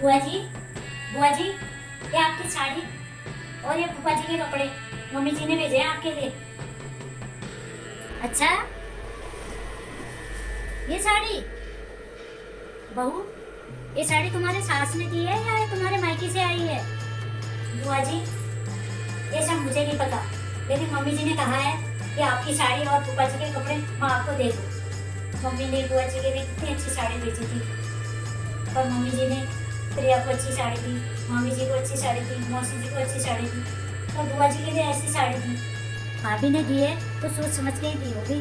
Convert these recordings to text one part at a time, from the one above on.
बुआ जी, बुआ जी, ये आपकी साड़ी और ये फूफा जी के कपड़े मम्मी जी ने भेजे हैं आपके लिए। अच्छा, ये साड़ी बहू, ये साड़ी तुम्हारे सास ने दी है या ये तुम्हारे मायके से आई है? बुआ जी, ये सब मुझे नहीं पता, लेकिन मम्मी जी ने कहा है कि आपकी साड़ी और फूफा जी के कपड़े मैं आपको दे दूँ। मम्मी ने बुआ जी के लिए कितनी अच्छी साड़ी भेजी थी, और मम्मी जी ने प्रिया को अच्छी साड़ी दी, मामी जी को अच्छी साड़ी दी, मौसी जी को अच्छी साड़ी दी, और बुआ जी के लिए ऐसी साड़ी दी। भाभी ने दी है तो सोच समझ के ही दी होगी।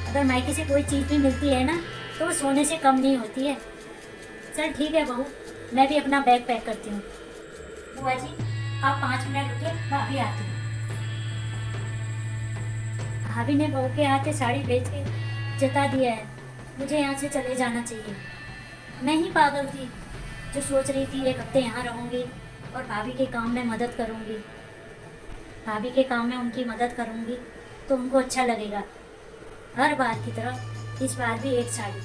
अगर मायके से कोई चीज़ भी मिलती है ना तो वो सोने से कम नहीं होती है। चल ठीक है बहू, मैं भी अपना बैग पैक करती हूँ। बुआ जी, आप 5 मिनट रुकिए, भाभी आती हूँ। भाभी ने बहू के हाथ से साड़ी बेच के जता दिया है, मुझे यहाँ से चले जाना चाहिए। मैं ही पागल थी जो सोच रही थी 1 हफ्ते यहाँ रहूँगी और भाभी के काम में मदद करूँगी। भाभी के काम में उनकी मदद करूँगी तो उनको अच्छा लगेगा। हर बार की तरह इस बार भी एक साड़ी,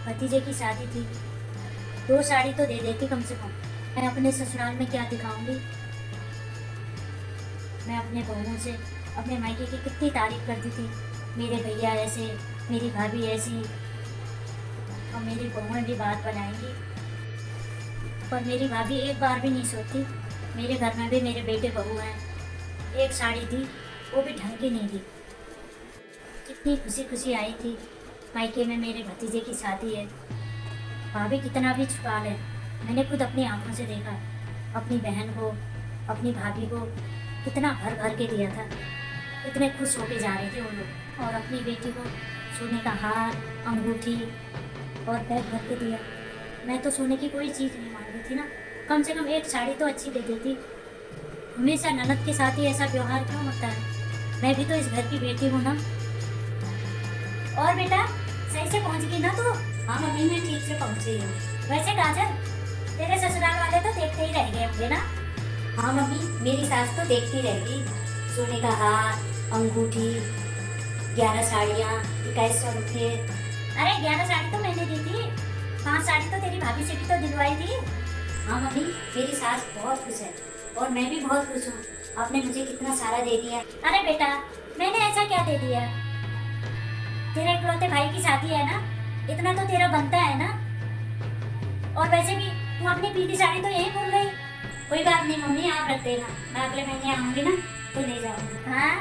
भतीजे की शादी थी, 2 साड़ी तो दे देती कम से कम। मैं अपने ससुराल में क्या दिखाऊंगी? मैं अपने बहुओं से अपने मायके की कितनी तारीफ करती थी, मेरे भैया ऐसे, मेरी भाभी ऐसी, और मेरी बहुएं भी बात बनाएंगी। पर मेरी भाभी एक बार भी नहीं सोचती मेरे घर में भी मेरे बेटे बहू हैं। एक साड़ी दी, वो भी ढंग की नहीं दी। कितनी खुशी खुशी आई थी, मायके में मेरे भतीजे की शादी है। भाभी कितना भी छुपा ले, मैंने खुद अपनी आंखों से देखा। अपनी बहन को, अपनी भाभी को कितना भर भर के दिया था, इतने खुश होके जा रहे थे वो लोग। और अपनी बेटी को सोने का हार, अंगूठी और बैग भर के दिया। मैं तो सोने की कोई चीज़ नहीं मांग रही थी ना, कम से कम एक साड़ी तो अच्छी दे देती। हमेशा ननद के साथ ही ऐसा व्यवहार क्यों होता है? मैं भी तो इस घर की बेटी हूँ ना। और बेटा, सही से पहुँच गई ना तू? हाँ मम्मी, मैं ठीक से पहुँची हूँ। वैसे काजल, तेरे ससुराल वाले तो देखते ही रह गए होंगे ना? हाँ मम्मी, मेरी सास तो देखती रहेगी। सोने का हार, अंगूठी, 11 साड़ियाँ, 2100 रुपये। अरे 11 साड़ी तो मैंने दी थी, 5 साड़ी तो तेरी भाभी से भी तो दिलवाई थी। हाँ मम्मी, मेरी सास बहुत खुश है और मैं भी बहुत खुश हूँ। आपने मुझे कितना सारा दे दिया। अरे बेटा, मैंने ऐसा क्या दे दिया? तेरे इकलौते भाई की शादी है ना, इतना तो तेरा बनता है ना। और वैसे भी तू अपनी पीली साड़ी तो यहीं भूल गई। कोई बात नहीं मम्मी, आप रख देना, मैं अगले महीने आऊंगी ना तो ले जाऊंगी। हाँ,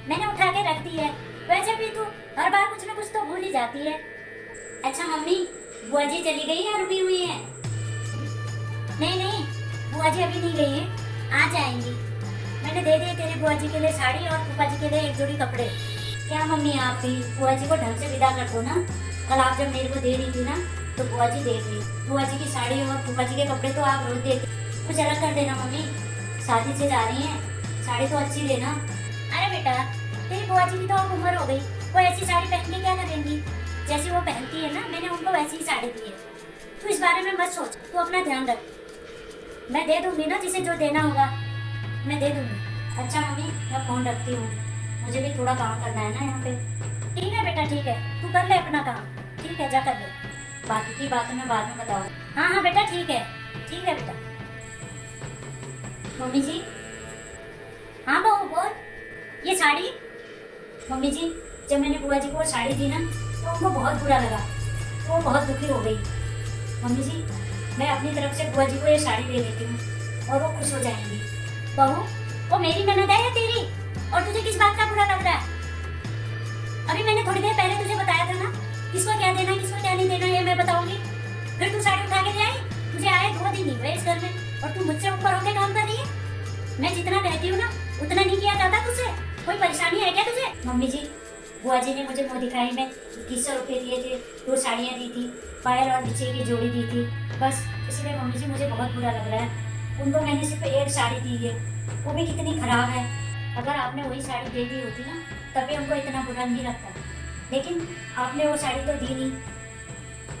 मैंने उठा के रख दी है। वैसे भी तू हर बार कुछ ना कुछ तो भूल ही जाती है। अच्छा मम्मी, बुआ जी चली गई या रुकी हुई है? नहीं नहीं, बुआ जी अभी नहीं गई है, आ जाएंगी। मैंने दे दिए तेरी बुआ जी के लिए साड़ी और फूफा जी के लिए 1 जोड़ी कपड़े। क्या मम्मी, आप भी बुआ जी को ढंग से विदा कर दो ना। कल आप जब मेरे को दे रही थी ना तो बुआ जी दे दी। बुआ जी की साड़ी और फूफा जी के कपड़े तो आप रोज देती, कुछ अलग कर देना मम्मी। शादी से जा रही हैं, साड़ी तो अच्छी देना। अरे बेटा, तेरी बुआ जी की तो अब उम्र हो गई, वो ऐसी साड़ी पहन के क्या करेंगी? जैसी वो पहनती है ना, मैंने उनको वैसी ही साड़ी दी है। तू इस बारे में मत सोच, तू अपना ध्यान रख। मैं दे दूंगी ना, जिसे जो देना होगा मैं दे दूंगी। अच्छा मम्मी, मैं फोन रखती हूँ, मुझे भी थोड़ा काम करना है ना यहाँ पे। ठीक है बेटा, ठीक है, तू कर ले अपना काम। ठीक है, जा कर ले, बाकी की बातें मैं बाद में बताऊँ। हाँ हाँ बेटा, ठीक है, ठीक है बेटा। मम्मी जी। हाँ बहू बोल। ये साड़ी, मम्मी जी, जब मैंने बुआ जी को वो साड़ी दी ना तो उनको बहुत बुरा लगा, तो वो बहुत दुखी हो गई। मम्मी जी, मैं अपनी तरफ से बुआ जी को ये साड़ी दे देती हूँ और वो खुश हो जाएंगी। बहू, वो मेरी ननद है या तेरी? और तुझे किस बात का बुरा लग रहा है? अभी मैंने थोड़ी देर पहले तुझे बताया था ना, किसको क्या देना किसको क्या नहीं देना ये मैं बताऊंगी। फिर तू साड़ी उठा के ले आई, तुझे आए 2 दिन नहीं हुए इस घर में और तू मुझसे ऊपर होके काम कर रही है। मैं जितना कहती हूँ ना उतना नहीं किया जाता तुझसे। कोई परेशानी है क्या तुझे? मम्मी जी, बुआ जी ने मुझे मुँह दिखाई में 2100 रुपये दिए थे, 2 साड़ियाँ दी थी, पायल और बिछे की जोड़ी दी थी, बस इसलिए मम्मी जी मुझे बहुत बुरा लग रहा है। उनको मैंने सिर्फ 1 साड़ी दी है, वो भी कितनी खराब है। अगर आपने वही साड़ी दे दी होती ना तभी उनको इतना बुरा नहीं लगता, लेकिन आपने वो साड़ी तो दी नहीं।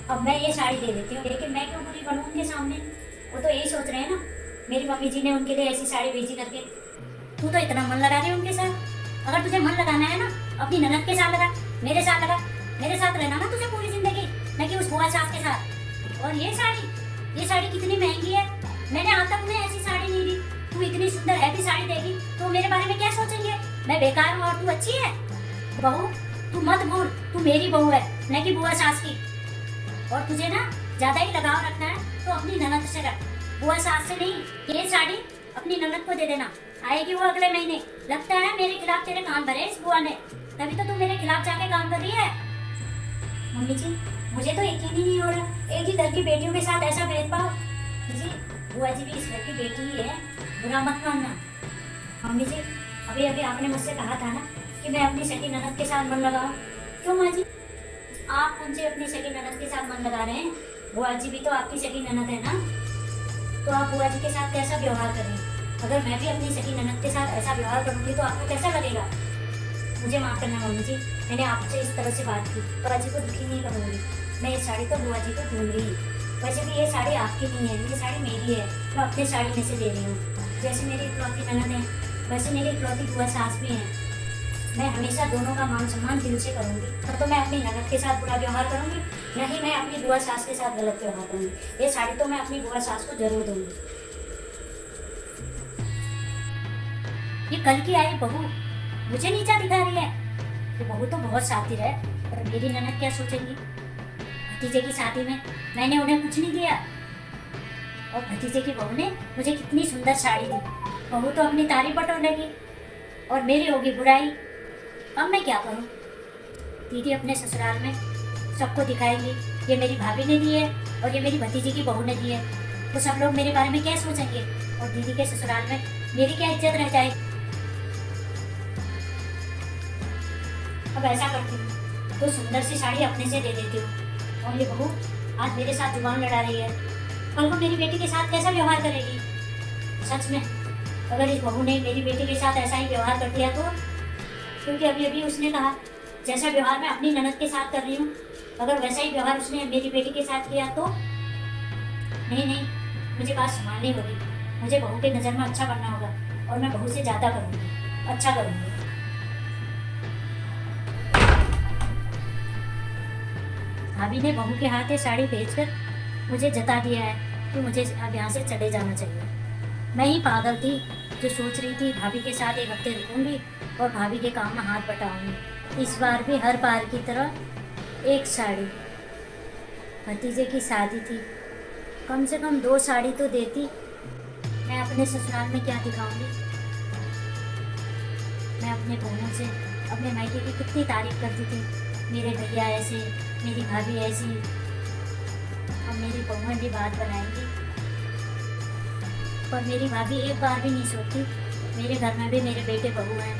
अब मैं ये साड़ी दे देती हूँ, लेकिन मैं क्यों बुरी बनूँ उनके सामने? वो तो यही सोच रहे हैं ना, मेरी मम्मी जी ने उनके लिए ऐसी साड़ी भेजी करके। तू तो इतना मन लगा रही है उनके साथ। अगर तुझे मन लगाना है ना, अपनी ननद के साथ लगा, मेरे साथ लगा। मेरे साथ रहना ना तुझे पूरी जिंदगी, न कि उस बुआ सास के साथ। और ये साड़ी, ये साड़ी कितनी महंगी है, मैंने आज तक में ऐसी साड़ी नहीं दी। तू इतनी सुंदर हैवी साड़ी देगी तो मेरे बारे में क्या सोचेंगे, मैं बेकार हूँ और तू अच्छी है। बहू तू मत भूल, तू मेरी बहू है न कि बुआ सास की। और तुझे ना ज्यादा ही लगाव रखना है तो अपनी ननद से रख, बुआ सास से नहीं। ये साड़ी अपनी ननद को दे देना, आएगी वो अगले महीने। लगता है मेरे खिलाफ तेरे कान भरे इस बुआ ने, तभी तो तू मेरे खिलाफ जाके काम कर रही है। मम्मी जी मुझे तो यकीन ही नहीं हो रहा, एक ही घर की बेटियों के साथ ऐसा भेदभाव। जी बुआ जी भी इस घर की बेटी ही है, बुरा मत मानना। मम्मी जी अभी अभी आपने मुझसे कहा था ना कि मैं अपनी सगी ननद के साथ मन लगाऊं। क्यों माँ जी, आप उनसे अपनी सगी ननद के साथ मन लगा रहे हैं? बुआ जी भी तो आपकी सगी ननद है ना, तो आप बुआ जी के साथ कैसा व्यवहार करेंगे? अगर मैं भी अपनी सगी ननद के साथ ऐसा व्यवहार करूंगी तो आपको कैसा लगेगा? मुझे माफ करना मम्मी जी, मैंने आपसे इस तरह से बात की। बुआ जी को दुखी नहीं करूंगी, मैं ये साड़ी तो बुआ जी को दूंगी। वैसे भी ये साड़ी आपकी नहीं है, ये साड़ी मेरी है, मैं अपनी साड़ी में से दे रही हूँ। जैसे मेरी इकलौती ननद है वैसे मेरी इकलौती बुआ सास भी हैं। मैं हमेशा दोनों का मान सम्मान दिल से करूंगी। तब तो मैं अपनी ननद के साथ बुरा व्यवहार करूंगी, नहीं मैं अपनी बुआ सास के साथ गलत व्यवहार करूंगी। ये साड़ी तो मैं अपनी बुआ सास को जरूर दूंगी। ये कल की आई बहू मुझे नीचा दिखा रही है। ये बहू तो बहुत शातिर है, पर मेरी ननद क्या सोचेंगी? भतीजे की शादी में मैंने उन्हें कुछ नहीं दिया और भतीजे की बहू ने मुझे कितनी सुंदर साड़ी दी। बहू तो अपनी तारीफ बटोरेगी और मेरी होगी बुराई। अब मैं क्या करूं? दीदी अपने ससुराल में सबको दिखाएंगी ये मेरी भाभी ने दी है और ये मेरी भतीजी की बहू ने दी है, तो सब लोग मेरे बारे में क्या सोचेंगे और दीदी के ससुराल में मेरी क्या इज्जत रह जाएगी? अब ऐसा करती हूँ तो सुंदर सी साड़ी अपने से दे देती हूँ। और ये बहू आज मेरे साथ जुबान लड़ा रही है, कल को मेरी बेटी के साथ कैसा व्यवहार करेगी? सच में अगर इस बहू ने मेरी बेटी के साथ ऐसा ही व्यवहार कर दिया तो, क्योंकि अभी अभी उसने कहा जैसा व्यवहार मैं अपनी ननद के साथ कर रही हूँ, अगर वैसा ही व्यवहार उसने मेरी बेटी के साथ किया तो नहीं, मुझे बात संभालनी होगी। मुझे बहू के नज़र में अच्छा बनना होगा और मैं बहू से ज़्यादा करूँगी, अच्छा करूँगी। भाभी ने बहू के हाथ ये साड़ी भेजकर मुझे जता दिया है कि मुझे अब यहाँ से चले जाना चाहिए। मैं ही पागल थी जो सोच रही थी भाभी के साथ एक हफ्ते रुकूंगी और भाभी के काम में हाथ बटाऊंगी। इस बार भी हर बार की तरह एक साड़ी। भतीजे की शादी थी, कम से कम 2 साड़ी तो देती। मैं अपने ससुराल में क्या दिखाऊंगी? मैं अपने बहनों से अपने मायके की कितनी तारीफ करती थी, मेरे भैया ऐसे, मेरी भाभी ऐसी, और मेरी बहुएं भी बात बनाएंगी। पर मेरी भाभी एक बार भी नहीं सोचती मेरे घर में भी मेरे बेटे बहू हैं।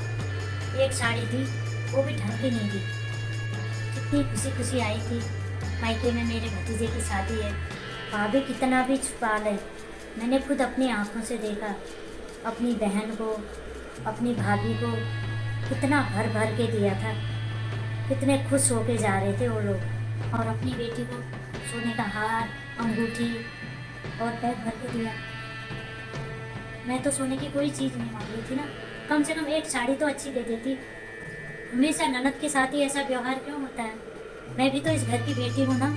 एक साड़ी थी वो भी ढंग की नहीं थी। कितनी खुशी खुशी आई थी मायके में, मेरे भतीजे की शादी है। भाभी कितना भी छुपा ले, मैंने खुद अपनी आंखों से देखा। अपनी बहन को, अपनी भाभी को कितना भर भर के दिया था, कितने खुश होके जा रहे थे वो लोग। और अपनी बेटी को सोने का हार, अंगूठी और बैग भर के दिया। मैं तो सोने की कोई चीज़ नहीं मांग रही थी ना, कम से कम एक साड़ी तो अच्छी दे देती। हमेशा ननद के साथ ही ऐसा व्यवहार क्यों होता है? मैं भी तो इस घर की बेटी हूँ ना।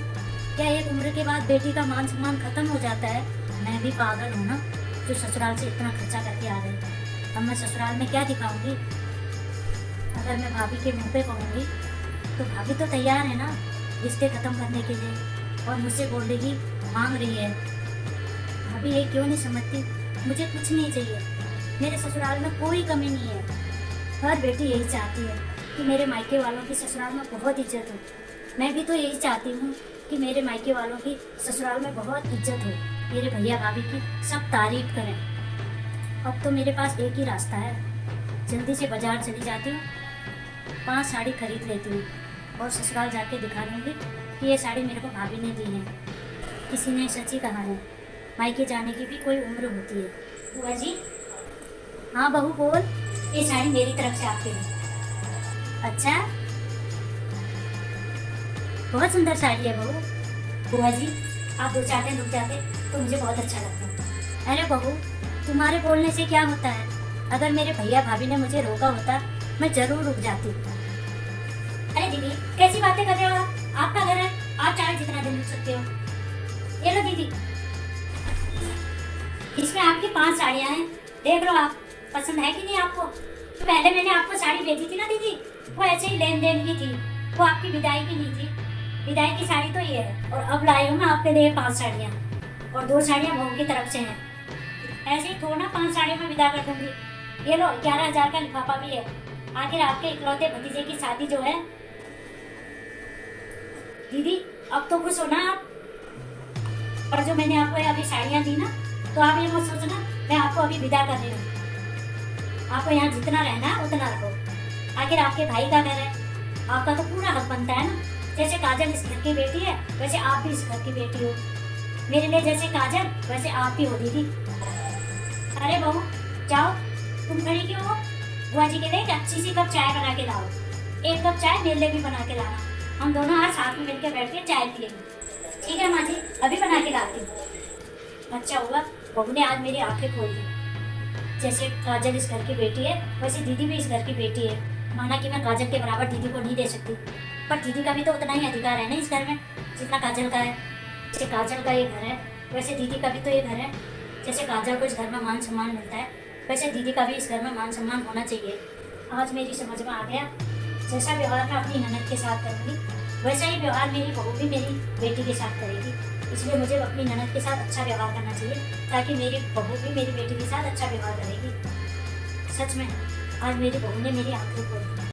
क्या एक उम्र के बाद बेटी का मान सम्मान खत्म हो जाता है? मैं भी पागल हूँ ना जो ससुराल से इतना खर्चा करके आ गई। अब मैं ससुराल में क्या दिखाऊंगी? अगर मैं भाभी के मुँह पे कहूँगी तो भाभी तो तैयार है ना रिश्ते ख़त्म करने के लिए, और मुझसे बोल देगी मांग रही है। भाभी ये क्यों नहीं समझती? मुझे कुछ नहीं चाहिए, मेरे ससुराल में कोई कमी नहीं है। हर बेटी यही चाहती है कि मेरे मायके वालों की ससुराल में बहुत इज्जत हो। मैं भी तो यही चाहती हूँ कि मेरे मायके वालों की ससुराल में बहुत इज्जत हो, मेरे भैया भाभी की सब तारीफ करें। अब तो मेरे पास एक ही रास्ता है, जल्दी से बाजार चली जाती हूँ, 5 साड़ी खरीद लेती हूँ और ससुराल जाके दिखा दूँगी कि ये साड़ी मेरे को भाभी ने दी है। किसी ने सच ही कहा है, मायके जाने की भी कोई उम्र होती है। बुआ जी, हाँ बहू बोल। ये साड़ी मेरी तरफ से आपके लिए। अच्छा, बहुत सुंदर साड़ी है बहू। बुआ जी, आप 2-4 दिन रुक जाते तो मुझे बहुत अच्छा लगता। अरे बहू, तुम्हारे बोलने से क्या होता है? अगर मेरे भैया भाभी ने मुझे रोका होता मैं जरूर रुक जाती। अरे दीदी, कैसी बातें कर रहे हो आप? आपका घर है, आप चाहे जितना दिन रुक सकते हो। ये लो दीदी, इसमें आपकी 5 साड़ियाँ हैं, देख लो आप, पसंद है कि नहीं आपको? तो पहले मैंने आपको साड़ी भेजी थी ना दीदी, वो ऐसे ही लेन देन की थी, वो आपकी विदाई की नहीं थी। विदाई की साड़ी तो ये है, और अब लाई हूँ मैं आपके लिए 5 साड़ियाँ, और 2 साड़ियाँ बहू की तरफ से हैं। ऐसे ही थोड़ा ना 5 साड़ियों में विदा कर दूंगी। ये लो 11,000 का लिफाफा भी है। आखिर आपके इकलौते भतीजे की शादी जो है। दीदी अब तो खुश हो ना आप? और जो मैंने आपको अभी साड़ियाँ दी ना, तो आप ये मत सोचना मैं आपको अभी विदा कर रही हूँ। आपको यहाँ जितना रहना है उतना रहो। आखिर आपके भाई का घर है, आपका तो पूरा हक बनता है ना। जैसे काजल इस घर की बेटी है, वैसे आप भी इस घर की बेटी हो। मेरे लिए जैसे काजल, वैसे आप भी हो दीदी। अरे बहू जाओ, तुम खड़ी क्यों हो? बुआ जी के लिए एक अच्छी सी कप चाय बना के लाओ। एक कप चाय मेरे लिए भी बना के लाना, हम दोनों आज साथ में मिलकर बैठ के चाय पियेंगे। ठीक है माँ जी, अभी बना के लाती हूँ। अच्छा हुआ बहू ने आज मेरी आंखें खोल दी। जैसे काजल इस घर की बेटी है, वैसे दीदी भी इस घर की बेटी है। माना कि मैं काजल के बराबर दीदी को नहीं दे सकती, पर दीदी का भी तो उतना ही अधिकार है ना इस घर में जितना काजल का है। जैसे काजल का ये घर है, वैसे दीदी का भी तो ये घर है। जैसे काजल को इस घर में मान सम्मान मिलता है, वैसे दीदी का भी इस घर में मान सम्मान होना चाहिए। आज मेरी समझ में आ गया, जैसा व्यवहार मैं अपनी ननद के साथ करूँगी, वैसा ही व्यवहार मेरी बहू भी मेरी बेटी के साथ करेगी। इसलिए मुझे अपनी ननद के साथ अच्छा व्यवहार करना चाहिए, ताकि मेरी बहू भी मेरी बेटी के साथ अच्छा व्यवहार करेगी। सच में आज मेरी बहू ने मेरी आंखें खोल दी।